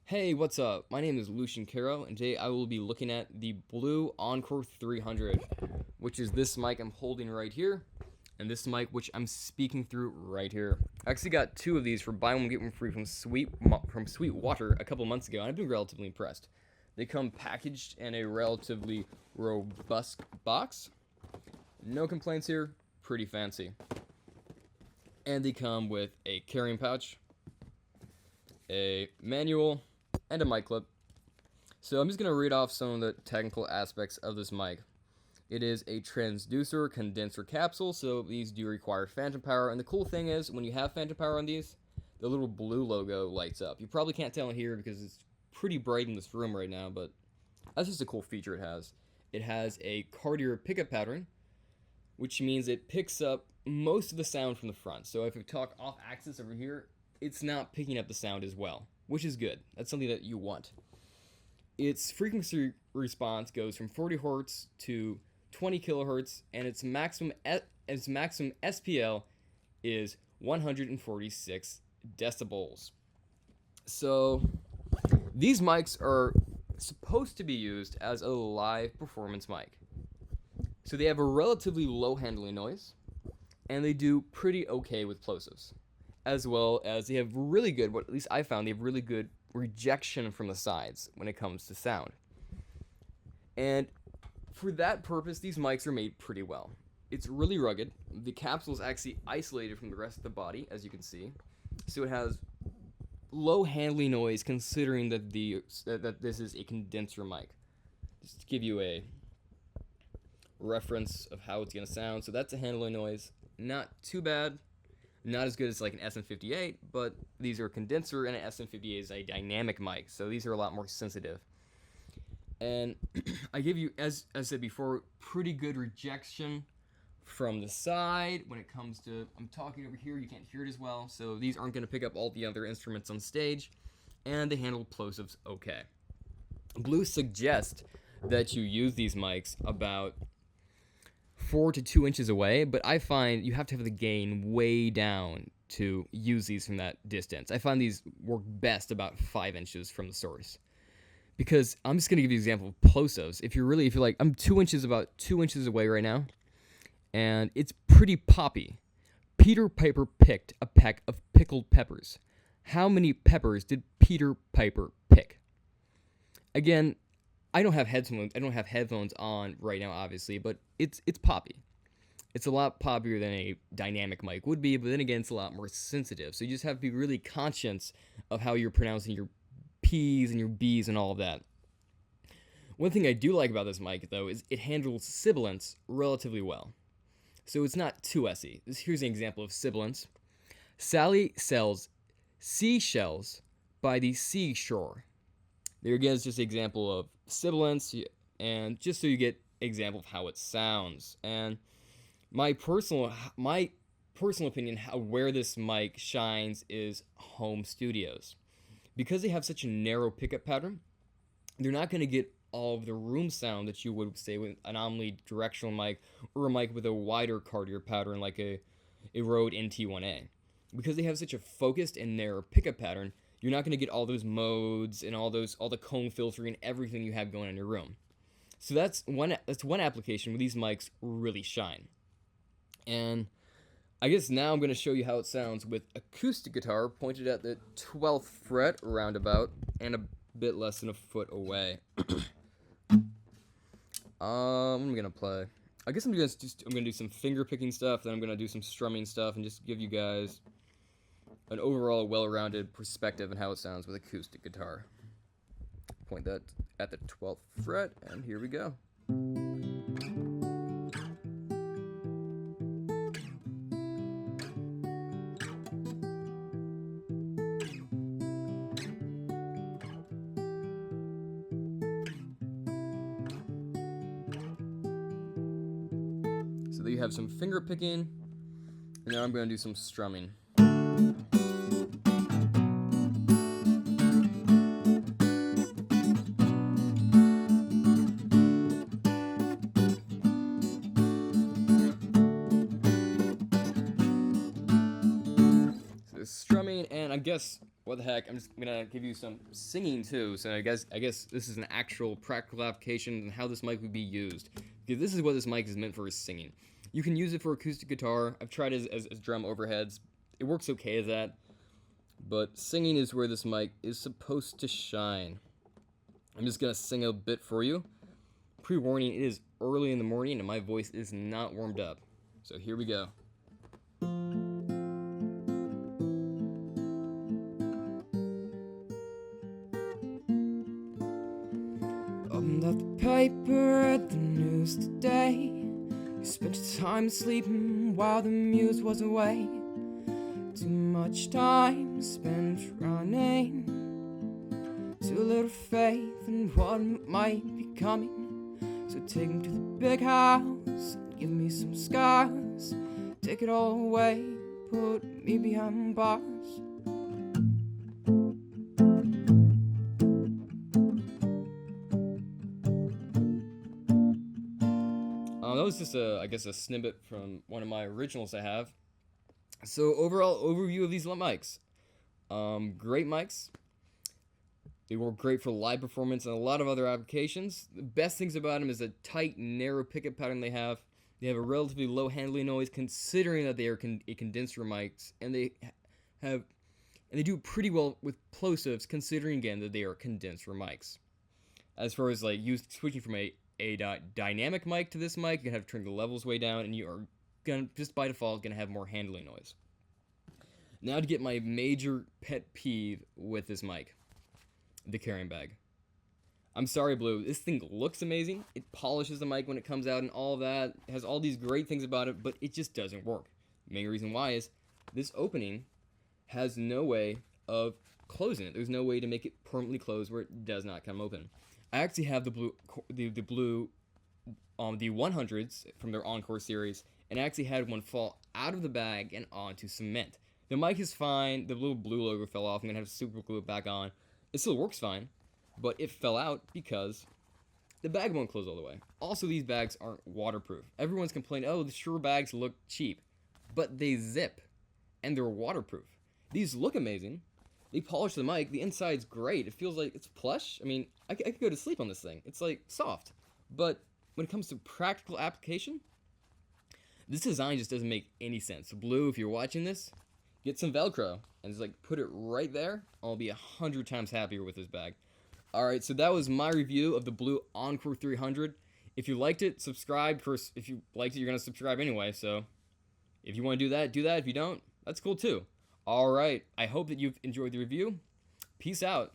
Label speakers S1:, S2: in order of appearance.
S1: Hey, what's up? My name is Lucian Caro, and today I will be looking at the Blue Encore 300, which is this mic I'm holding right here, and this mic which I'm speaking through right here. I actually got two of these for buy one get one free from Sweetwater a couple months ago, and I've been relatively impressed. They come packaged in a relatively robust box. No complaints here. Pretty fancy. And they come with a carrying pouch, a manual, and a mic clip. So I'm just going to read off some of the technical aspects of this mic. It is a transducer condenser capsule, so these do require phantom power. And the cool thing is, when you have phantom power on these, the little blue logo lights up. You probably can't tell in here because it's pretty bright in this room right now, but that's just a cool feature it has. It has a cardier pickup pattern, which means it picks up most of the sound from the front. So if we talk off axis over here, it's not picking up the sound as well, which is good. That's something that you want. Its frequency response goes from 40 hertz to 20 kilohertz, and its maximum SPL is 146 decibels. So these mics are supposed to be used as a live performance mic. So they have a relatively low handling noise, and they do pretty okay with plosives, as well as they have really good, what at least I found, they have really good rejection from the sides when it comes to sound. And for that purpose, these mics are made pretty well. It's really rugged. The capsule is actually isolated from the rest of the body, as you can see. So it has low handling noise considering that this is a condenser mic. Just to give you a reference of how it's going to sound. So that's a handling noise. Not too bad. Not as good as like an SM58, but these are a condenser, and an SM58 is a dynamic mic, so these are a lot more sensitive. And I give you, as I said before, pretty good rejection from the side when it comes to, I'm talking over here, you can't hear it as well, so these aren't going to pick up all the other instruments on stage, and they handle plosives okay. Blue suggests that you use these mics about 4 to 2 inches away, but I find you have to have the gain way down to use these from that distance. I find these work best about 5 inches from the source. Because I'm just going to give you an example of plosives. If you're like, I'm about 2 inches away right now, and it's pretty poppy. Peter Piper picked a peck of pickled peppers. How many peppers did Peter Piper pick? Again, I don't have headphones on right now, obviously, but it's poppy. It's a lot poppier than a dynamic mic would be, but then again, it's a lot more sensitive. So you just have to be really conscious of how you're pronouncing your P's and your B's and all of that. One thing I do like about this mic, though, is it handles sibilants relatively well. So it's not too essy. Here's an example of sibilants. Sally sells seashells by the seashore. There again is just an example of sibilants, and just so you get an example of how it sounds. And my personal opinion, where this mic shines is home studios. Because they have such a narrow pickup pattern, they're not going to get all of the room sound that you would say with an omnidirectional mic or a mic with a wider cardier pattern like a Rode NT1A. Because they have such a focused and narrow pickup pattern, you're not going to get all those modes and all the cone filtering and everything you have going on in your room. So that's one application where these mics really shine. And I guess now I'm going to show you how it sounds with acoustic guitar pointed at the 12th fret roundabout and a bit less than a foot away. I'm going to play. I guess I'm going to do some finger picking stuff, then I'm going to do some strumming stuff and just give you guys an overall well-rounded perspective on how it sounds with acoustic guitar. Point that at the 12th fret, and here we go. So there you have some finger picking, and now I'm going to do some strumming. Strumming, and I guess what the heck? I'm just gonna give you some singing too. So I guess this is an actual practical application and how this mic would be used. Because this is what this mic is meant for, is singing. You can use it for acoustic guitar. I've tried it as drum overheads. It works okay as that. But singing is where this mic is supposed to shine. I'm just gonna sing a bit for you. Pre-warning, it is early in the morning and my voice is not warmed up. So here we go. Opened up the paper at the news today. You spent your time sleeping while the muse was away. Too much time spent running, too little faith in what might be coming. So take me to the big house, give me some scars, take it all away, put me behind bars. That was just a snippet from one of my originals I have. So overall overview of these mics. Great mics. They work great for live performance and a lot of other applications. The best things about them is the tight, narrow pickup pattern they have. They have a relatively low handling noise, considering that they are condenser mics, and they do pretty well with plosives, considering again that they are condenser mics. As far as like switching from a dynamic mic to this mic, you can have to turn the levels way down, and you are gonna just by default gonna have more handling noise. Now to get my major pet peeve with this mic. The carrying bag. I'm sorry, Blue. This thing looks amazing. It polishes the mic when it comes out and all that. It has all these great things about it, but it just doesn't work. The main reason why is this opening has no way of closing it. There's no way to make it permanently closed where it does not come open. I actually have the blue 100s from their Encore series, and I actually had one fall out of the bag and onto cement. The mic is fine. The little blue logo fell off. I'm gonna have to super glue it back on. It still works fine, but it fell out because the bag won't close all the way. Also, these bags aren't waterproof. Everyone's complaining, oh, the Shure bags look cheap, but they zip, and they're waterproof. These look amazing. They polish the mic. The inside's great. It feels like it's plush. I mean, I could go to sleep on this thing. It's like soft. But when it comes to practical application, this design just doesn't make any sense. Blue, if you're watching this, get some Velcro and just like put it right there. I'll be 100 times happier with this bag. Alright, so that was my review of the Blue Encore 300. If you liked it, subscribe. Of course, if you liked it, you're going to subscribe anyway. So if you want to do that, do that. If you don't, that's cool too. Alright, I hope that you've enjoyed the review. Peace out.